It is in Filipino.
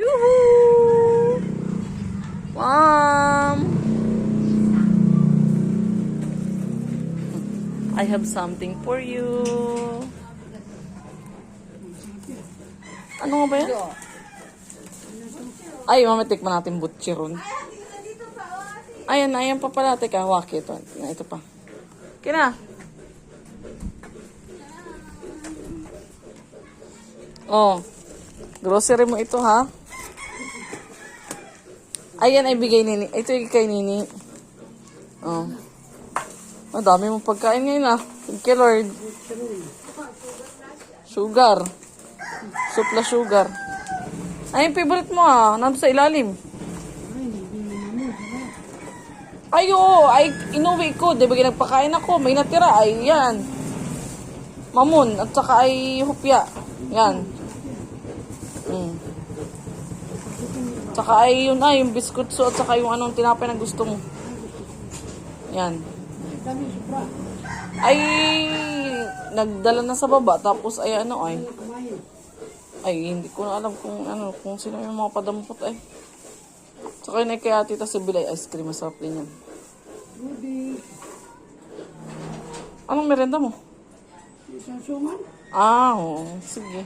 Yoo-hoo! Mom! I have something for you. Ano nga ba yan? Ay, mamatikman natin butchiron. Ayan, ayan pa pala. Teka, hawaki ito. Ito pa. Kina. Oh. Grocery mo ito, ha? Ayan, ay bigay nini. Ito yung kay nini. Oh. Oh, dami mong pagkain ngayon, ah. Thank you, Lord. Sugar. Supla sugar. Ay, yung favorite mo, ah. Nandun sa ilalim. Ay, oo. Ay, inuwi ko. Di ba nagpakain ako? May natira. Ay, yan. Mamon. At saka ay hupya. Yan. Tsaka ay yun ay, yung biskutso at saka yung anong tinapay na gusto mo. Yan. Ay, nagdala na sa baba. Tapos ay ano ay. Ay, hindi ko na alam kung ano, kung sino yung mga padampot ay. Tsaka yun ay kaya tita si Bilay ice cream. Masarap din yan. Anong merenda mo? Ah, oo. Sige.